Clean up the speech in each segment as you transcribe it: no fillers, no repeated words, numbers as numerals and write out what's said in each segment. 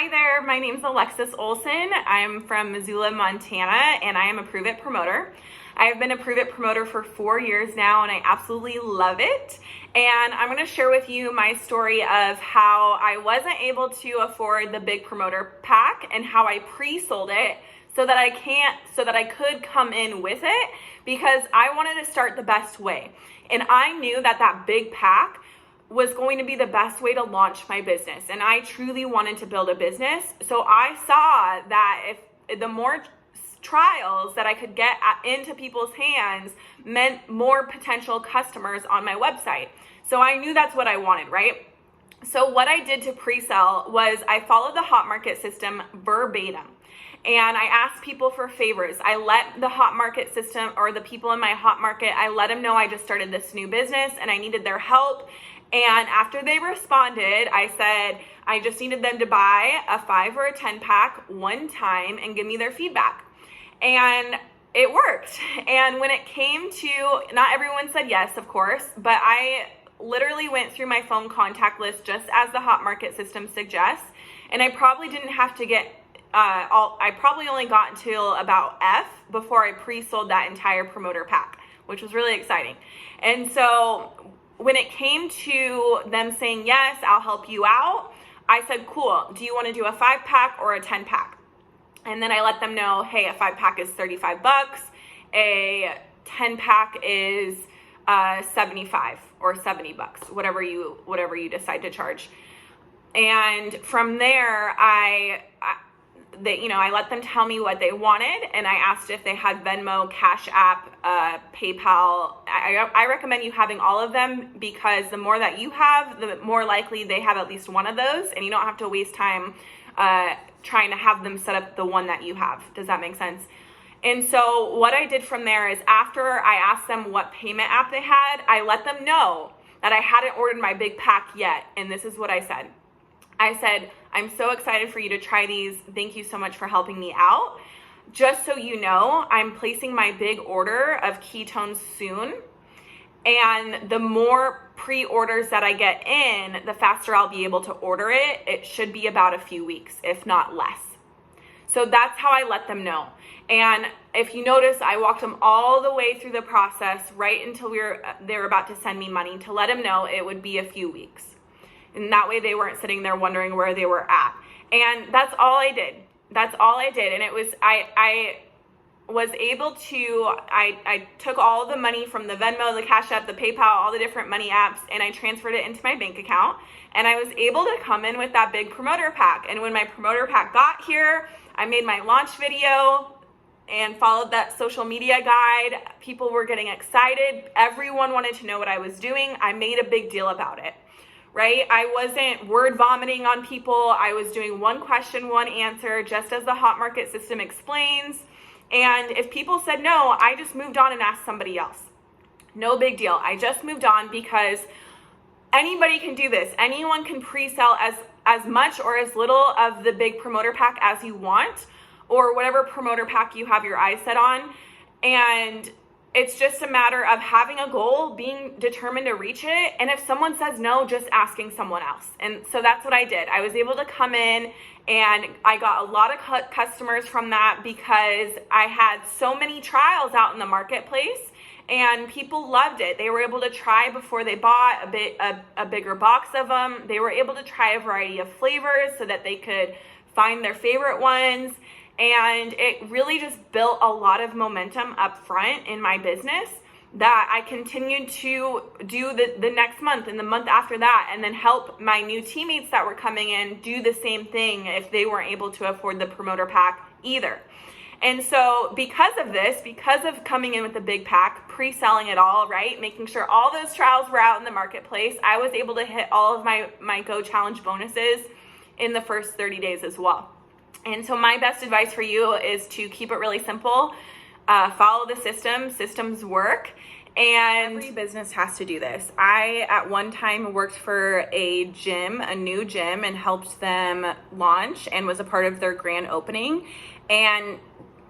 Hi there, my name is Alexis Olson. I'm from Missoula, Montana, and I am a Pruvit promoter. I have been a Pruvit promoter for 4 years now, and I absolutely love it. And I'm going to share with you my story of how I wasn't able to afford the big promoter pack and how I pre-sold it so that I could come in with it, because I wanted to start the best way. And I knew that that big pack was going to be the best way to launch my business. And I truly wanted to build a business. So I saw that if the more trials that I could get into people's hands meant more potential customers on my website. So I knew that's what I wanted, right? So what I did to pre-sell was I followed the hot market system verbatim. And I asked people for favors. I let the hot market system, or the people in my hot market, I let them know I just started this new business and I needed their help. And after they responded, I said I just needed them to buy a 5 or a 10 pack one time and give me their feedback. And it worked. And when it came to, not everyone said yes, of course, but I literally went through my phone contact list just as the hot market system suggests. And I probably didn't have to get I probably only got until about F before I pre-sold that entire promoter pack, which was really exciting. And so when it came to them saying, yes, I'll help you out, I said, cool, do you want to do a 5 pack or a 10 pack? And then I let them know, hey, a 5 pack is 35 bucks, a 10 pack is 75 or 70 bucks, whatever you decide to charge. And from there, I let them tell me what they wanted, and I asked if they had Venmo, Cash App, PayPal. I recommend you having all of them, because the more that you have, the more likely they have at least one of those, and you don't have to waste time trying to have them set up the one that you have. Does that make sense? And so what I did from there is, after I asked them what payment app they had, I let them know that I hadn't ordered my big pack yet, and this is what I said. I said, I'm so excited for you to try these. Thank you so much for helping me out. Just so you know, I'm placing my big order of ketones soon. And the more pre-orders that I get in, the faster I'll be able to order it. It should be about a few weeks, if not less. So that's how I let them know. And if you notice, I walked them all the way through the process right until they were about to send me money, to let them know it would be a few weeks. And that way they weren't sitting there wondering where they were at. And that's all I did. That's all I did. And it was, I was able to, I took all the money from the Venmo, the Cash App, the PayPal, all the different money apps, and I transferred it into my bank account. And I was able to come in with that big promoter pack. And when my promoter pack got here, I made my launch video and followed that social media guide. People were getting excited. Everyone wanted to know what I was doing. I made a big deal about it. Right? I wasn't word vomiting on people. I was doing one question, one answer, just as the hot market system explains. And if people said no, I just moved on and asked somebody else. No big deal. I just moved on, because anybody can do this. Anyone can pre-sell as much or as little of the big promoter pack as you want, or whatever promoter pack you have your eyes set on. And it's just a matter of having a goal, being determined to reach it, and if someone says no, just asking someone else. And so that's what I did. I was able to come in, and I got a lot of customers from that, because I had so many trials out in the marketplace, and people loved it. They were able to try before they bought a bigger box of them. They were able to try a variety of flavors so that they could find their favorite ones. And it really just built a lot of momentum up front in my business, that I continued to do the next month and the month after that, and then help my new teammates that were coming in do the same thing if they weren't able to afford the promoter pack either. And so because of this, because of coming in with the big pack, pre-selling it all, right, making sure all those trials were out in the marketplace, I was able to hit all of my Go Challenge bonuses in the first 30 days as well. And so my best advice for you is to keep it really simple. Follow the system. Systems work. And every business has to do this. I, at one time, worked for a new gym, and helped them launch and was a part of their grand opening. And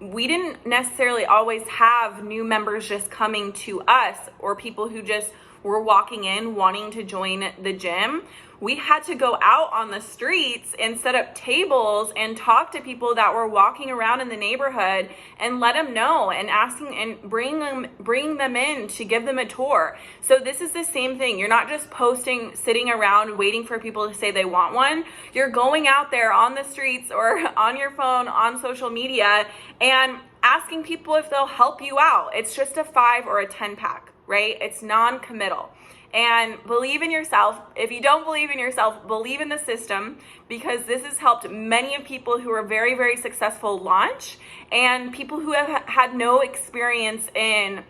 we didn't necessarily always have new members just coming to us, or people who just were walking in wanting to join the gym. we had to go out on the streets and set up tables and talk to people that were walking around in the neighborhood and let them know and asking and bring them in to give them a tour. So this is the same thing. You're not just posting, sitting around waiting for people to say they want one. You're going out there on the streets or on your phone, on social media, and asking people if they'll help you out. It's just a 5 or a 10 pack, right? It's non-committal. And believe in yourself. If you don't believe in yourself, believe in the system, because this has helped many of people who are very, very successful launch, and people who have had no experience in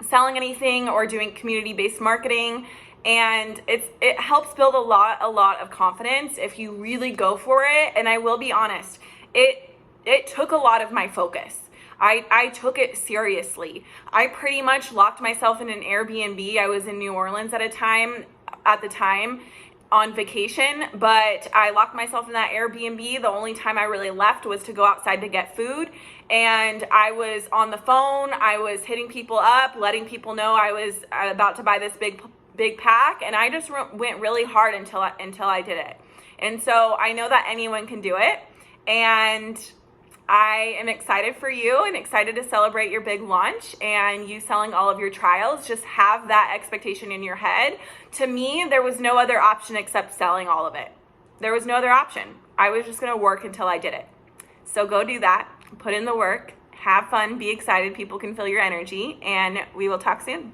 selling anything or doing community-based marketing. And it helps build a lot of confidence if you really go for it. And I will be honest, it took a lot of my focus. I took it seriously. I pretty much locked myself in an Airbnb. I was in New Orleans at the time on vacation, but I locked myself in that Airbnb. The only time I really left was to go outside to get food. And I was on the phone. I was hitting people up, letting people know I was about to buy this big pack. And I just went really hard until I did it. And so I know that anyone can do it. And I am excited for you and excited to celebrate your big launch and you selling all of your trials. Just have that expectation in your head. To me, there was no other option except selling all of it. There was no other option. I was just going to work until I did it. So go do that. Put in the work. Have fun. Be excited. People can feel your energy. And we will talk soon.